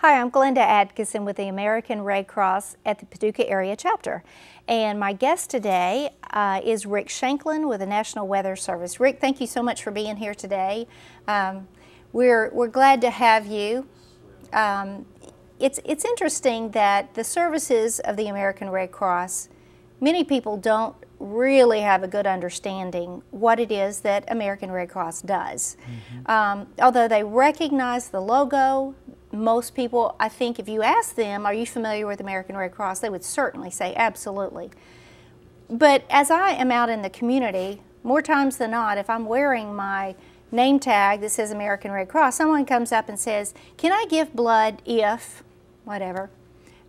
Hi, I'm Glenda Adkisson with the American Red Cross at the Paducah area chapter. And my guest today is Rick Shanklin with the National Weather Service. Rick, thank you so much for being here today. We're glad to have you. It's interesting that the services of the American Red Cross, many people don't really have a good understanding what it is that American Red Cross does. Although they recognize the logo, most people, I think if you ask them, are you familiar with American Red Cross, they would certainly say absolutely. But as I am out in the community, more times than not, if I'm wearing my name tag that says American Red Cross, someone comes up and says, can I give blood if, whatever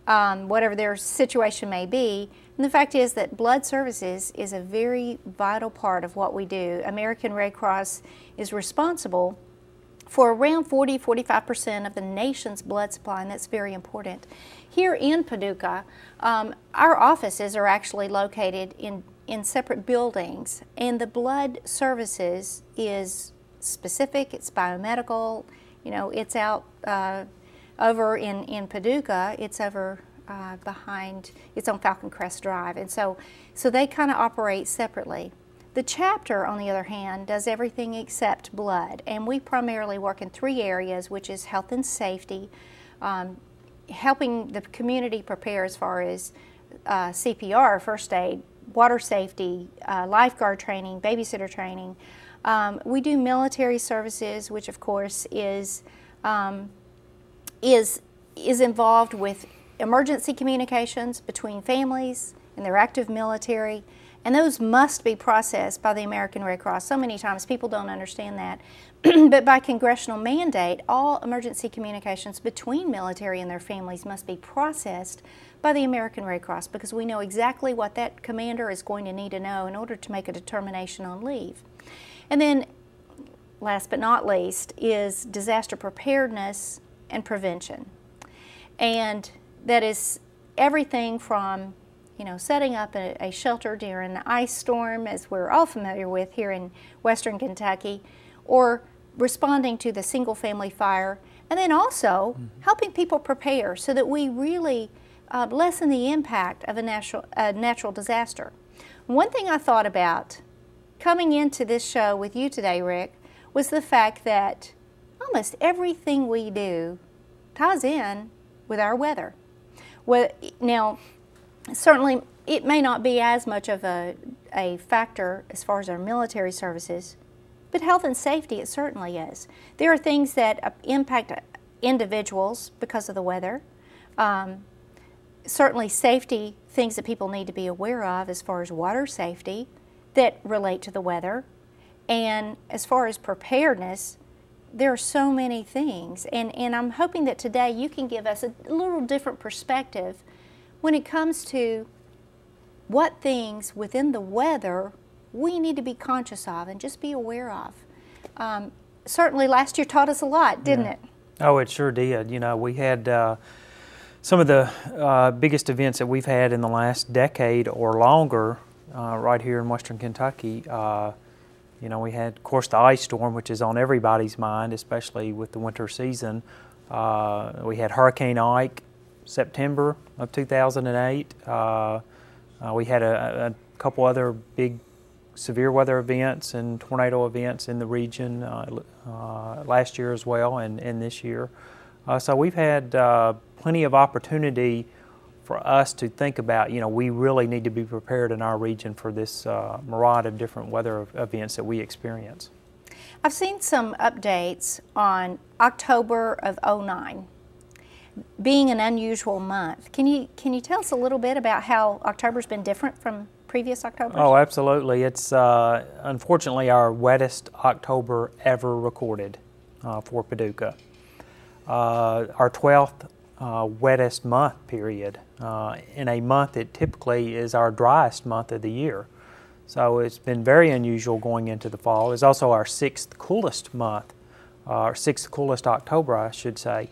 their situation may be. And the fact is that blood services is a very vital part of what we do. American Red Cross is responsible for around 40–45% of the nation's blood supply, and that's very important. Here in Paducah, our offices are actually located in separate buildings, and the blood services is specific, it's biomedical, you know, it's out over in Paducah, it's over it's on Falcon Crest Drive, and so they kind of operate separately. The chapter, on the other hand, does everything except blood, and we primarily work in three areas, which is health and safety, helping the community prepare as far as CPR, first aid, water safety, lifeguard training, babysitter training. We do military services, which of course is involved with emergency communications between families and their active military. And those must be processed by the American Red Cross. So many times people don't understand that. But by congressional mandate, all emergency communications between military and their families must be processed by the American Red Cross, because we know exactly what that commander is going to need to know in order to make a determination on leave. And then, last but not least, is disaster preparedness and prevention. And that is everything from setting up a shelter during an ice storm, as we're all familiar with here in western Kentucky, or responding to the single-family fire, and then also helping people prepare so that we really lessen the impact of a natural disaster. One thing I thought about coming into this show with you today, Rick, was the fact that almost everything we do ties in with our weather. Well, now, certainly, it may not be as much of a factor as far as our military services, but health and safety, it certainly is. There are things that impact individuals because of the weather. Certainly safety, things that people need to be aware of as far as water safety that relate to the weather. And as far as preparedness, there are so many things. And I'm hoping that today you can give us a little different perspective when it comes to what things within the weather we need to be conscious of and just be aware of. Certainly last year taught us a lot, didn't it? Oh, it sure did. You know, we had some of the biggest events that we've had in the last decade or longer right here in western Kentucky. You know, we had, of course, the ice storm, which is on everybody's mind, especially with the winter season. We had Hurricane Ike, September of 2008. We had a couple other big severe weather events and tornado events in the region last year as well, and this year. So we've had plenty of opportunity for us to think about, we really need to be prepared in our region for this myriad of different weather events that we experience. I've seen some updates on October of '09. Being an unusual month. Can you tell us a little bit about how October's been different from previous Octobers? Oh, absolutely. It's unfortunately our wettest October ever recorded for Paducah. Our 12th wettest month period in a month that typically is our driest month of the year. So it's been very unusual going into the fall. It's also our 6th coolest month, or 6th coolest October, I should say.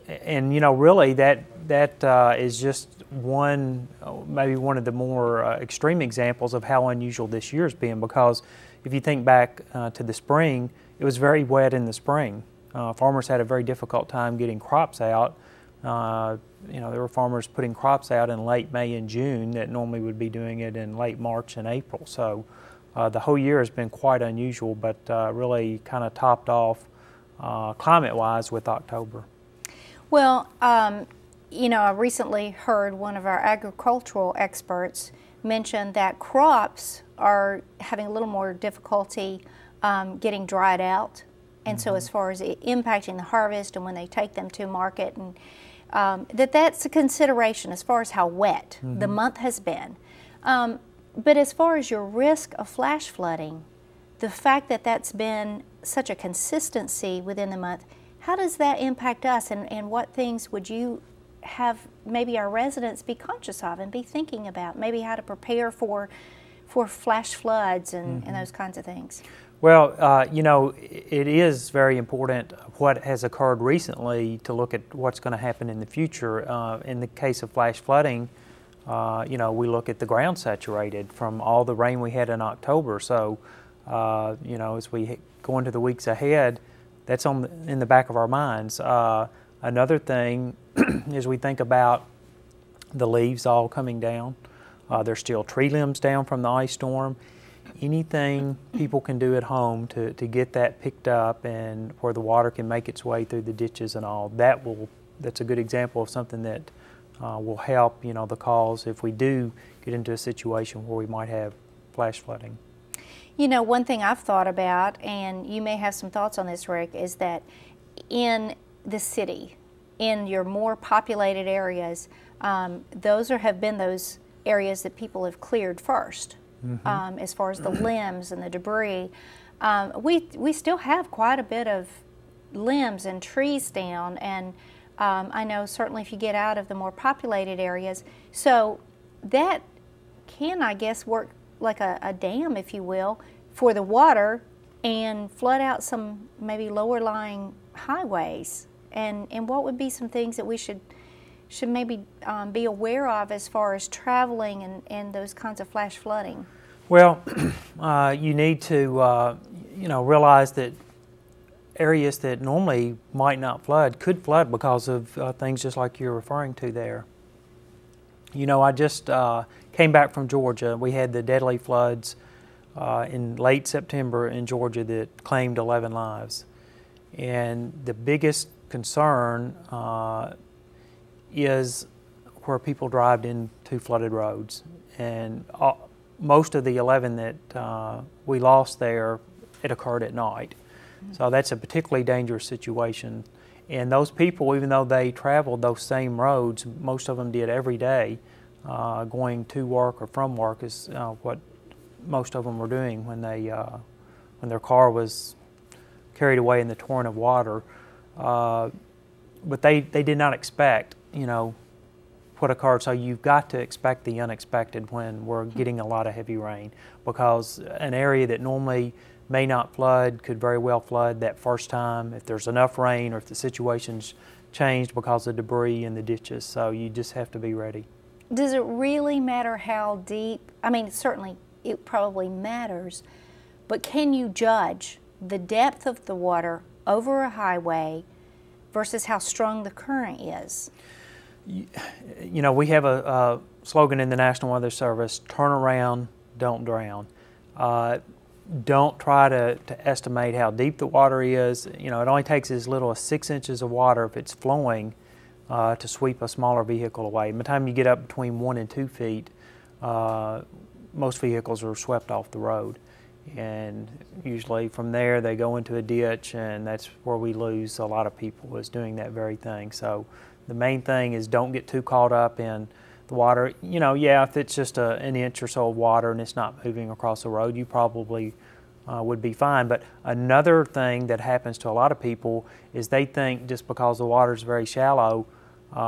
And really that is just maybe one of the more extreme examples of how unusual this year's been, because if you think back to the spring, it was very wet in the spring. farmers had a very difficult time getting crops out. You know, there were farmers putting crops out in late May and June that normally would be doing it in late March and April. So the whole year has been quite unusual, but really kind of topped off climate-wise with October. Well, you know, I recently heard one of our agricultural experts mention that crops are having a little more difficulty getting dried out. And so as far as it impacting the harvest and when they take them to market, and that's a consideration as far as how wet the month has been. But as far as your risk of flash flooding, the fact that that's been such a consistency within the month, how does that impact us, and what things would you have maybe our residents be conscious of and be thinking about, maybe how to prepare for flash floods and those kinds of things? Well, you know, it is very important what has occurred recently to look at what's going to happen in the future. In the case of flash flooding, you know, we look at the ground saturated from all the rain we had in October. So, you know, as we go into the weeks ahead, that's in the back of our minds. Another thing is we think about the leaves all coming down. There's still tree limbs down from the ice storm. Anything people can do at home to get that picked up and where the water can make its way through the ditches and all, that's a good example of something that will help, you know, the cause if we do get into a situation where we might have flash flooding. You know, one thing I've thought about, and you may have some thoughts on this, Rick, is that in the city, in your more populated areas, those have been those areas that people have cleared first. As far as the limbs and the debris, we still have quite a bit of limbs and trees down, and I know certainly if you get out of the more populated areas, so that can, I guess, work like a dam, if you will, for the water and flood out some maybe lower lying highways. And what would be some things that we should maybe be aware of as far as traveling and those kinds of flash flooding? Well, you need to you know, realize that areas that normally might not flood could flood because of things just like you're referring to there. You know, I just came back from Georgia. We had the deadly floods in late September in Georgia that claimed 11 lives. And the biggest concern is where people drive into flooded roads. And most of the 11 that we lost there, it occurred at night. So that's a particularly dangerous situation. And those people, even though they traveled those same roads, most of them did every day, going to work or from work is what most of them were doing when their car was carried away in the torrent of water. But they did not expect, you know, what occurred. So you've got to expect the unexpected when we're getting a lot of heavy rain, because an area that normally may not flood could very well flood that first time if there's enough rain or if the situation's changed because of debris in the ditches. So you just have to be ready. Does it really matter how deep? I mean, certainly it probably matters, but can you judge the depth of the water over a highway versus how strong the current is? You know, we have a slogan in the National Weather Service: turn around, don't drown. Don't try to estimate how deep the water is. You know, it only takes as little as 6 inches of water if it's flowing to sweep a smaller vehicle away. By the time you get up between 1 and 2 feet, most vehicles are swept off the road. And usually from there they go into a ditch, and that's where we lose a lot of people, is doing that very thing. So the main thing is don't get too caught up in the water. You know, yeah, if it's just an inch or so of water and it's not moving across the road, you probably would be fine. But another thing that happens to a lot of people is they think just because the water is very shallow,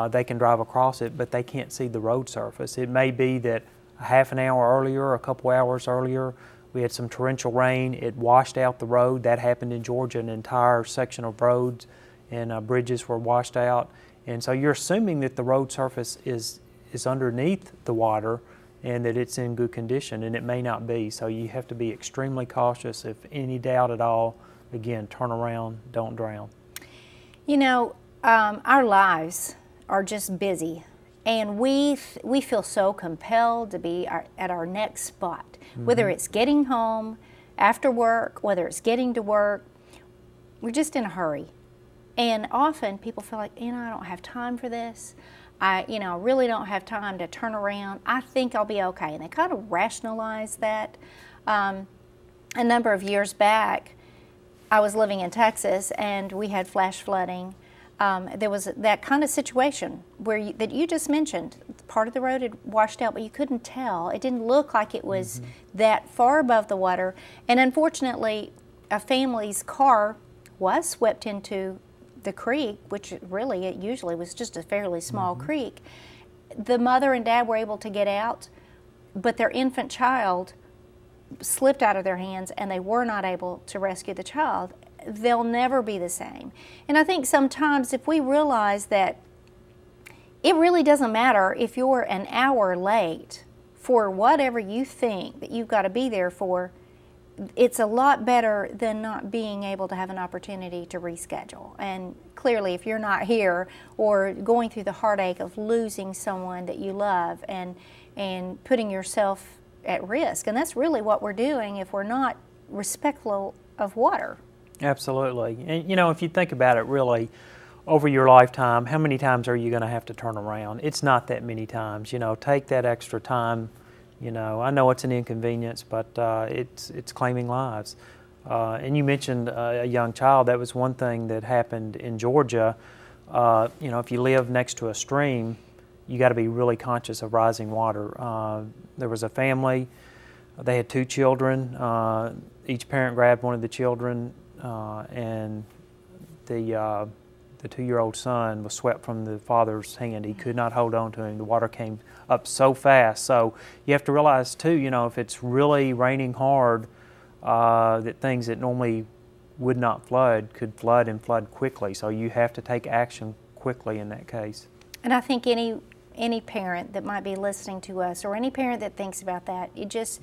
they can drive across it, but they can't see the road surface. It may be that a half an hour earlier, a couple hours earlier, we had some torrential rain. It washed out the road. That happened in Georgia. An entire section of roads and bridges were washed out. And so you're assuming that the road surface is underneath the water and that it's in good condition, and it may not be. So you have to be extremely cautious. If any doubt at all, again, turn around, don't drown. You know, our lives are just busy, and we feel so compelled to be at our next spot, whether it's getting home, after work, whether it's getting to work. We're just in a hurry. And often people feel like, I don't have time for this. I really don't have time to turn around. I think I'll be okay. And they kind of rationalize that. A number of years back, I was living in Texas and we had flash flooding. There was that kind of situation where that you just mentioned. Part of the road had washed out, but you couldn't tell. It didn't look like it was that far above the water. And unfortunately, a family's car was swept into the creek, which really, it usually was just a fairly small creek. The mother and dad were able to get out, but their infant child slipped out of their hands and they were not able to rescue the child. They'll never be the same. And I think sometimes if we realize that it really doesn't matter if you're an hour late for whatever you think that you've got to be there for, it's a lot better than not being able to have an opportunity to reschedule. And clearly, if you're not here or going through the heartache of losing someone that you love and putting yourself at risk, and that's really what we're doing if we're not respectful of water. Absolutely. And if you think about it really, over your lifetime, how many times are you going to have to turn around? It's not that many times. Take that extra time. I know it's an inconvenience, but it's claiming lives. And you mentioned a young child. That was one thing that happened in Georgia. If you live next to a stream, you got to be really conscious of rising water. There was a family. They had 2 children. Each parent grabbed one of the children, and the 2-year-old son was swept from the father's hand. He could not hold on to him. The water came up so fast. So you have to realize too, if it's really raining hard, that things that normally would not flood could flood and flood quickly. So you have to take action quickly in that case. And I think any parent that might be listening to us, or any parent that thinks about that, it just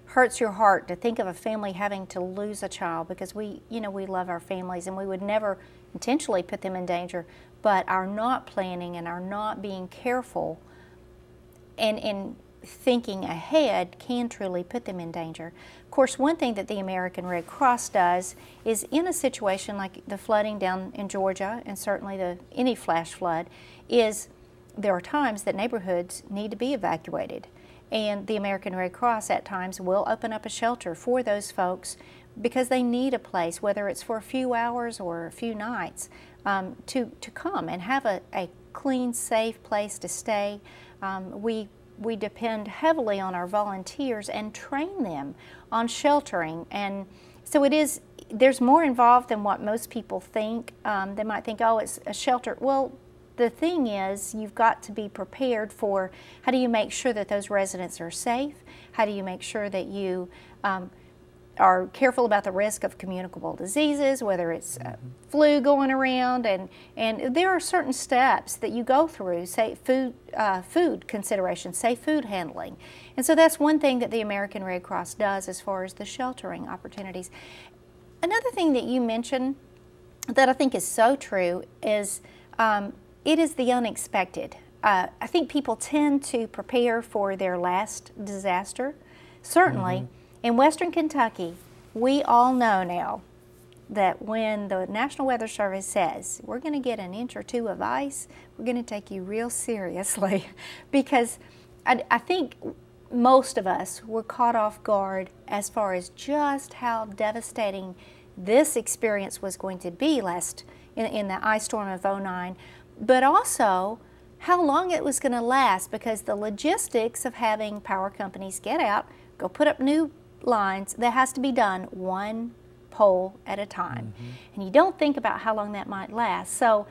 hurts your heart to think of a family having to lose a child, because we love our families and we would never intentionally put them in danger, but our not planning and our not being careful and thinking ahead can truly put them in danger. Of course, one thing that the American Red Cross does is, in a situation like the flooding down in Georgia, and certainly any flash flood, is there are times that neighborhoods need to be evacuated. And the American Red Cross at times will open up a shelter for those folks because they need a place, whether it's for a few hours or a few nights, to come and have a clean, safe place to stay. We depend heavily on our volunteers and train them on sheltering. And so there's more involved than what most people think. They might think, oh, it's a shelter. Well, the thing is, you've got to be prepared for how do you make sure that those residents are safe? How do you make sure that you are careful about the risk of communicable diseases, whether it's flu going around, and there are certain steps that you go through, say food considerations, safe food handling. And so that's one thing that the American Red Cross does as far as the sheltering opportunities. Another thing that you mentioned that I think is so true is it is the unexpected. I think people tend to prepare for their last disaster. Certainly, in Western Kentucky, we all know now that when the National Weather Service says, we're going to get an inch or 2 of ice, we're going to take you real seriously. Because I think most of us were caught off guard as far as just how devastating this experience was going to be in the ice storm of '09. But also how long it was going to last, because the logistics of having power companies get out, go put up new lines, that has to be done one pole at a time. And you don't think about how long that might last. So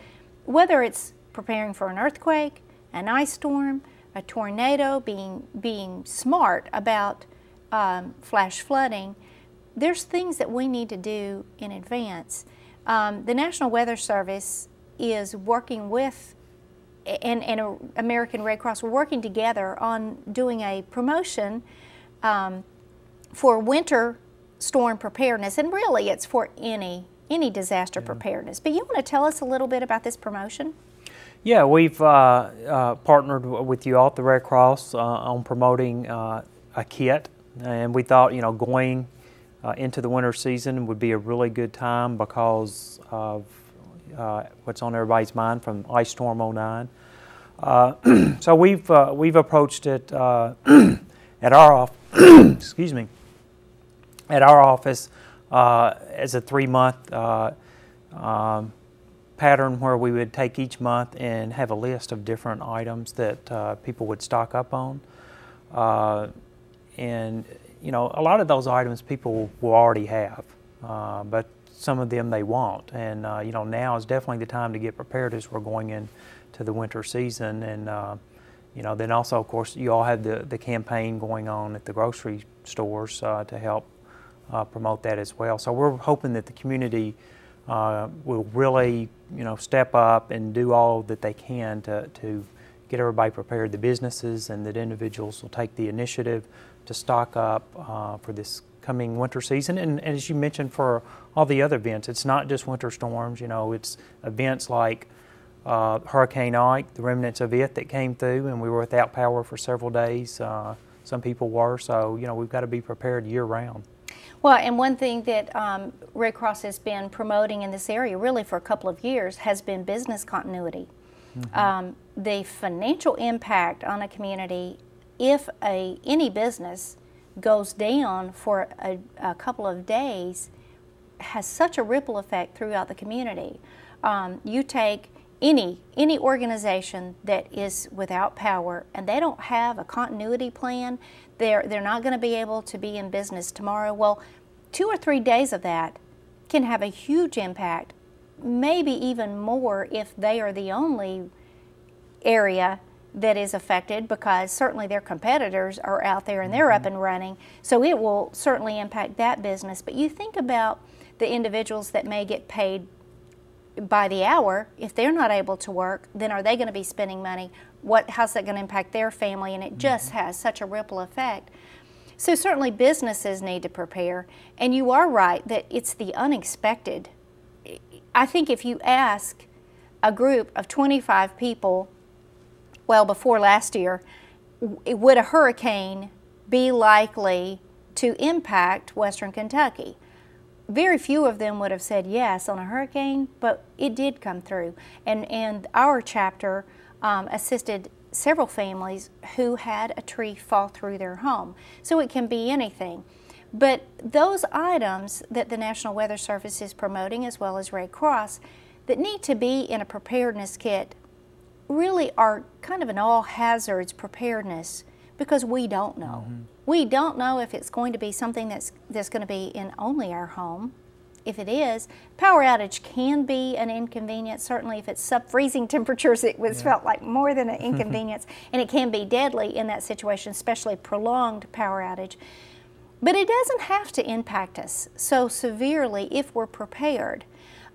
whether it's preparing for an earthquake, an ice storm, a tornado, being smart about flash flooding, there's things that we need to do in advance. The National Weather Service is working with and American Red Cross, we're working together on doing a promotion for winter storm preparedness, and really it's for any any disaster preparedness. But you want to tell us a little bit about this promotion? Yeah, we've partnered with you all at the Red Cross on promoting a kit, and we thought, going into the winter season would be a really good time because of what's on everybody's mind from Ice Storm '09. So we've approached it at our excuse me, at our office as a 3-month pattern where we would take each month and have a list of different items that people would stock up on. And a lot of those items people will already have, but some of them they won't. And now is definitely the time to get prepared as we're going into the winter season. And then also, of course, you all have the campaign going on at the grocery stores to help promote that as well. So we're hoping that the community will really, step up and do all that they can to get everybody prepared. The businesses and the individuals will take the initiative to stock up for this coming winter season. And as you mentioned, for all the other events, it's not just winter storms. It's events like Hurricane Ike, the remnants of it that came through, and we were without power for several days. Some people were, so we've got to be prepared year round. Well, and one thing that Red Cross has been promoting in this area really for a couple of years has been business continuity. The financial impact on a community if any business goes down for a couple of days has such a ripple effect throughout the community. You take any organization that is without power and they don't have a continuity plan, they're not going to be able to be in business tomorrow. Well, 2 or 3 days of that can have a huge impact, maybe even more if they are the only area that is affected, because certainly their competitors are out there and they're up and running, so it will certainly impact that business. But you think about the individuals that may get paid by the hour. If they're not able to work, then are they going to be spending money? How's that going to impact their family? And it just has such a ripple effect. So certainly businesses need to prepare, and you are right that it's the unexpected. I think if you ask a group of 25 people, well, before last year, would a hurricane be likely to impact Western Kentucky? Very few of them would have said yes on a hurricane, but it did come through. And our chapter assisted several families who had a tree fall through their home. So it can be anything. But those items that the National Weather Service is promoting, as well as Red Cross, that need to be in a preparedness kit really are kind of an all hazards preparedness, because we don't know. We don't know if it's going to be something that's going to be in only our home. If it is, power outage can be an inconvenience. Certainly if it's sub-freezing temperatures, it was felt like more than an inconvenience, and it can be deadly in that situation, especially prolonged power outage. But it doesn't have to impact us so severely if we're prepared.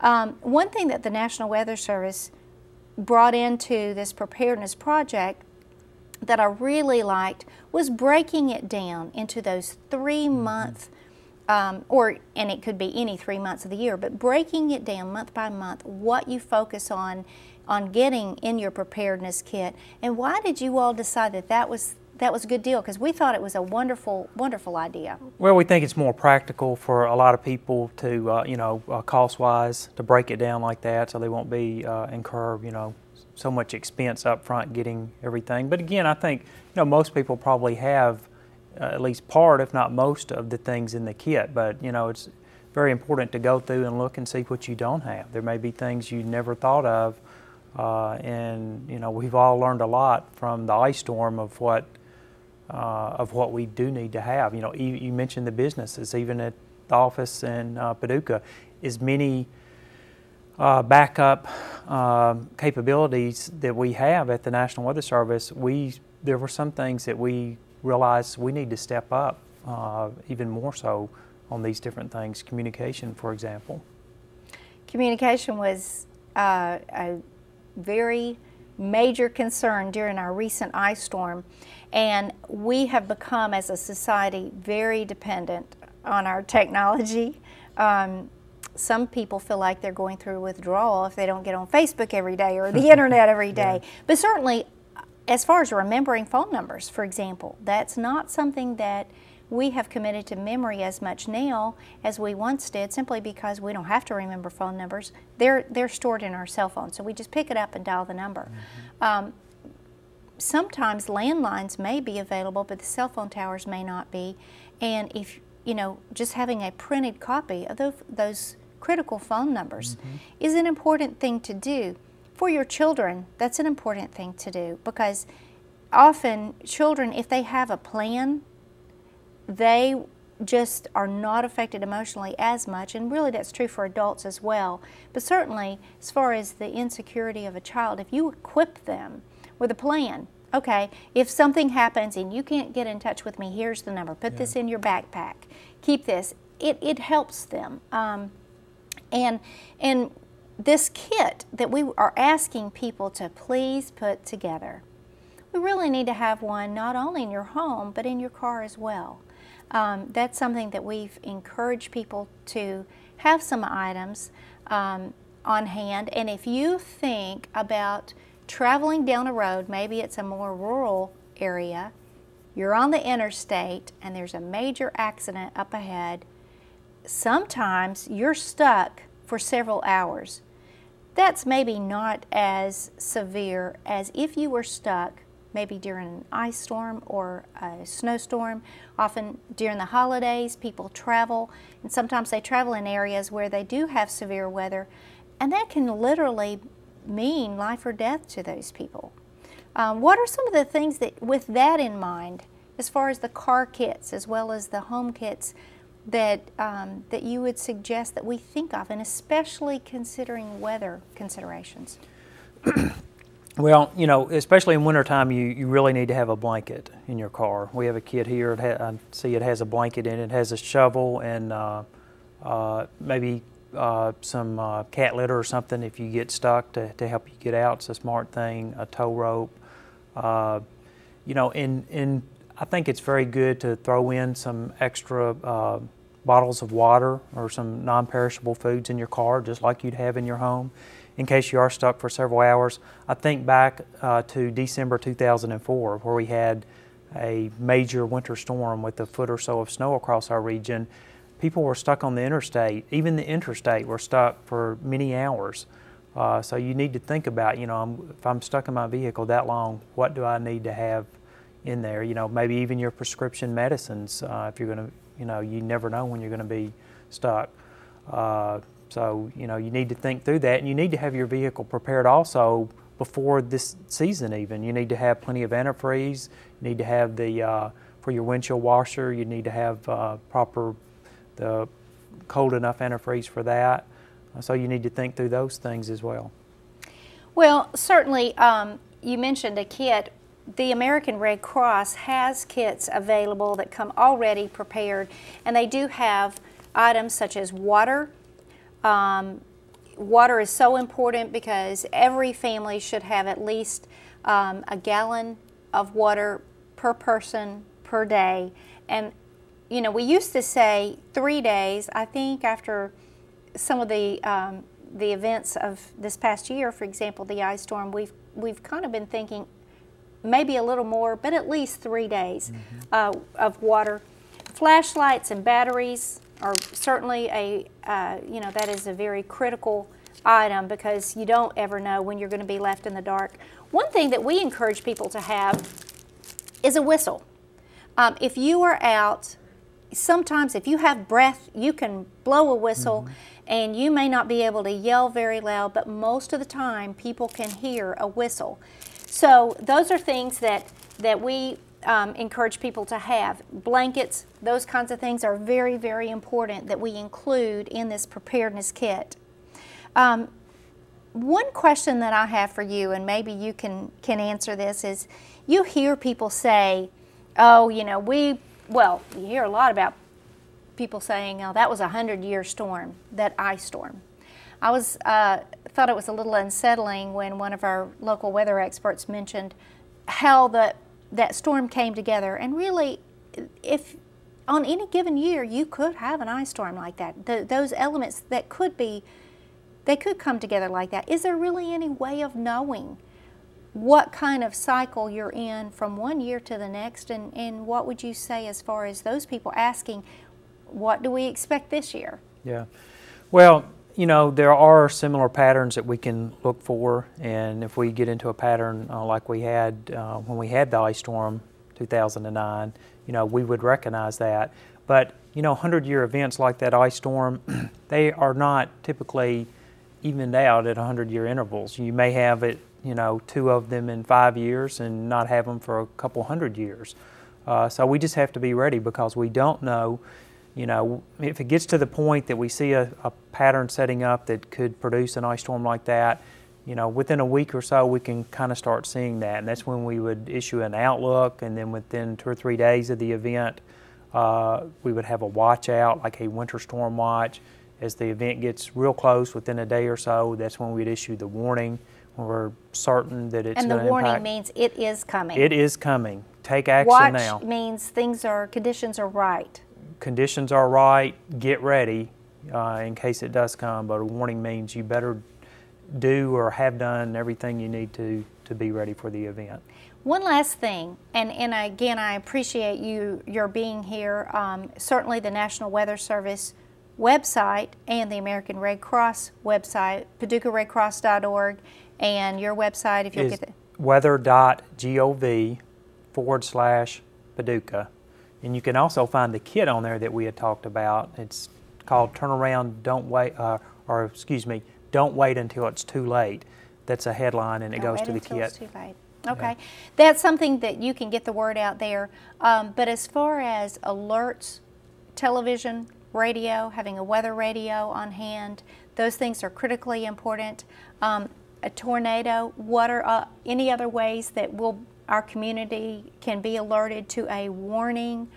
One thing that the National Weather Service brought into this preparedness project that I really liked was breaking it down into those 3-month, and it could be any 3 months of the year, but breaking it down month by month, what you focus on getting in your preparedness kit. And why did you all decide that was a good deal? Because we thought it was a wonderful, wonderful idea. Well, we think it's more practical for a lot of people to, cost-wise, to break it down like that, so they won't be incur, so much expense up front getting everything. But again, I think, most people probably have at least part, if not most, of the things in the kit. But, it's very important to go through and look and see what you don't have. There may be things you never thought of, and, we've all learned a lot from the ice storm of what we do need to have. You mentioned the businesses, even at the office in Paducah, as many backup capabilities that we have at the National Weather Service. There were some things that we realized we need to step up even more so on these different things. Communication, for example. Communication was a very major concern during our recent ice storm, and we have become, as a society, very dependent on our technology. some people feel like they're going through withdrawal if they don't get on Facebook every day or the internet every day. Yeah. But certainly, as far as remembering phone numbers, for example, that's not something that we have committed to memory as much now as we once did, simply because we don't have to remember phone numbers. They're stored in our cell phone, so we just pick it up and dial the number. Mm-hmm. Sometimes landlines may be available, but the cell phone towers may not be. And if, you know, just having a printed copy of those critical phone numbers mm-hmm. is an important thing to do. For your children, that's an important thing to do, because often children, if they have a plan, they just are not affected emotionally as much, and really that's true for adults as well. But certainly, as far as the insecurity of a child, if you equip them with a plan, okay, if something happens and you can't get in touch with me, here's the number, put this in your backpack, keep this, it helps them. And this kit that we are asking people to please put together, we really need to have one not only in your home, but in your car as well. That's something that we've encouraged people to have some items on hand. And if you think about traveling down a road, maybe it's a more rural area, you're on the interstate and there's a major accident up ahead, sometimes you're stuck for several hours. That's maybe not as severe as if you were stuck maybe during an ice storm or a snowstorm. Often during the holidays, people travel, and sometimes they travel in areas where they do have severe weather, and that can literally mean life or death to those people. What are some of the things that, with that in mind, as far as the car kits as well as the home kits, that you would suggest that we think of, and especially considering weather considerations? Well, you know, especially in wintertime, you really need to have a blanket in your car. We have a kit here. I see it has a blanket in it. It has a shovel and maybe some cat litter or something if you get stuck to help you get out. It's a smart thing. A tow rope. You know, and I think it's very good to throw in some extra bottles of water or some non-perishable foods in your car, just like you'd have in your home, in case you are stuck for several hours. I think back to December 2004, where we had a major winter storm with a foot or so of snow across our region. People were stuck on the interstate. Even the interstate were stuck for many hours. So you need to think about, you know, if I'm stuck in my vehicle that long, what do I need to have in there? You know, maybe even your prescription medicines, if you're going to, you know, you never know when you're going to be stuck. So, you know, you need to think through that, and you need to have your vehicle prepared also before this season even. You need to have plenty of antifreeze. You need to have the, for your windshield washer, you need to have the cold enough antifreeze for that. So you need to think through those things as well. Well, certainly, you mentioned a kit. The American Red Cross has kits available that come already prepared, and they do have items such as water. Water is so important because every family should have at least a gallon of water per person per day. And, you know, we used to say 3 days. I think after some of the events of this past year, for example, the ice storm, we've kind of been thinking maybe a little more, but at least 3 days of water. Flashlights and batteries are certainly you know, that is a very critical item, because you don't ever know when you're going to be left in the dark. One thing that we encourage people to have is a whistle. If you are out, sometimes if you have breath, you can blow a whistle, and you may not be able to yell very loud, but most of the time people can hear a whistle. So those are things that we encourage people to have. Blankets, those kinds of things are very, very important that we include in this preparedness kit. One question that I have for you, and maybe you can answer this, is you hear people say, oh, you know, you hear a lot about people saying, oh, that was a 100-year storm, that ice storm. I thought it was a little unsettling when one of our local weather experts mentioned how that storm came together. And really, if on any given year, you could have an ice storm like that. Those elements that could be, they could come together like that. Is there really any way of knowing what kind of cycle you're in from one year to the next? And what would you say as far as those people asking, what do we expect this year? Yeah. Well, you know, there are similar patterns that we can look for, and if we get into a pattern like we had when we had the ice storm 2009, you know, we would recognize that. But, you know, 100-year events like that ice storm, they are not typically evened out at 100-year intervals. You may have it, you know, 2 of them in 5 years and not have them for a couple hundred years. So we just have to be ready, because we don't know. You know, if it gets to the point that we see a pattern setting up that could produce an ice storm like that, you know, within a week or so we can kind of start seeing that, and that's when we would issue an outlook, and then within 2 or 3 days of the event we would have a watch out, like a winter storm watch. As the event gets real close, within a day or so, that's when we'd issue the warning, when we're certain that it's going to impact. And the warning means it is coming. It is coming. Take action now. Watch means conditions are right. Conditions are right, get ready in case it does come, but a warning means you better do or have done everything you need to be ready for the event. One last thing, and again, I appreciate your being here. Certainly the National Weather Service website and the American Red Cross website, PaducahRedCross.org, and your website, if you'll get the weather.gov/Paducah. And you can also find the kit on there that we had talked about. It's called Turn Around, Don't Wait, Don't Wait Until It's Too Late. That's a headline, and it goes to the kit. It's too late. Okay. Yeah. That's something that you can get the word out there. But as far as alerts, television, radio, having a weather radio on hand, those things are critically important. A tornado, what are any other ways that our community can be alerted to a warning?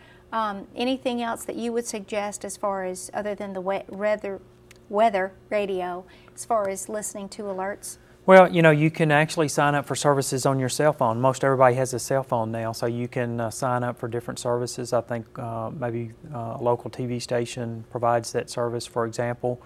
Anything else that you would suggest as far as, other than the weather radio, as far as listening to alerts? Well, you know, you can actually sign up for services on your cell phone. Most everybody has a cell phone now, so you can sign up for different services. I think maybe a local TV station provides that service, for example.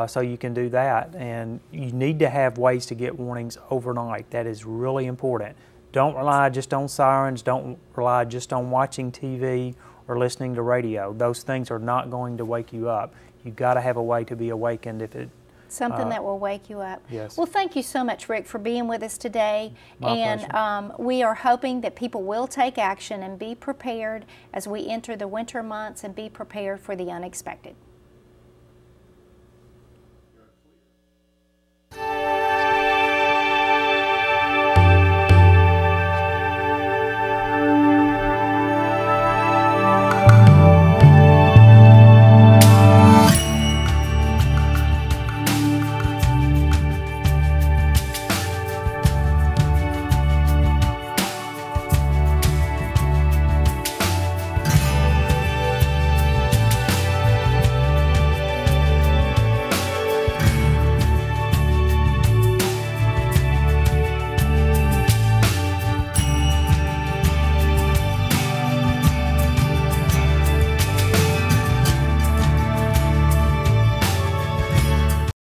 So you can do that, and you need to have ways to get warnings overnight. That is really important. Don't rely just on sirens. Don't rely just on watching TV or listening to radio. Those things are not going to wake you up. You've got to have a way to be awakened if it... Something that will wake you up. Yes. Well, thank you so much, Rick, for being with us today. My pleasure. We are hoping that people will take action and be prepared as we enter the winter months, and be prepared for the unexpected.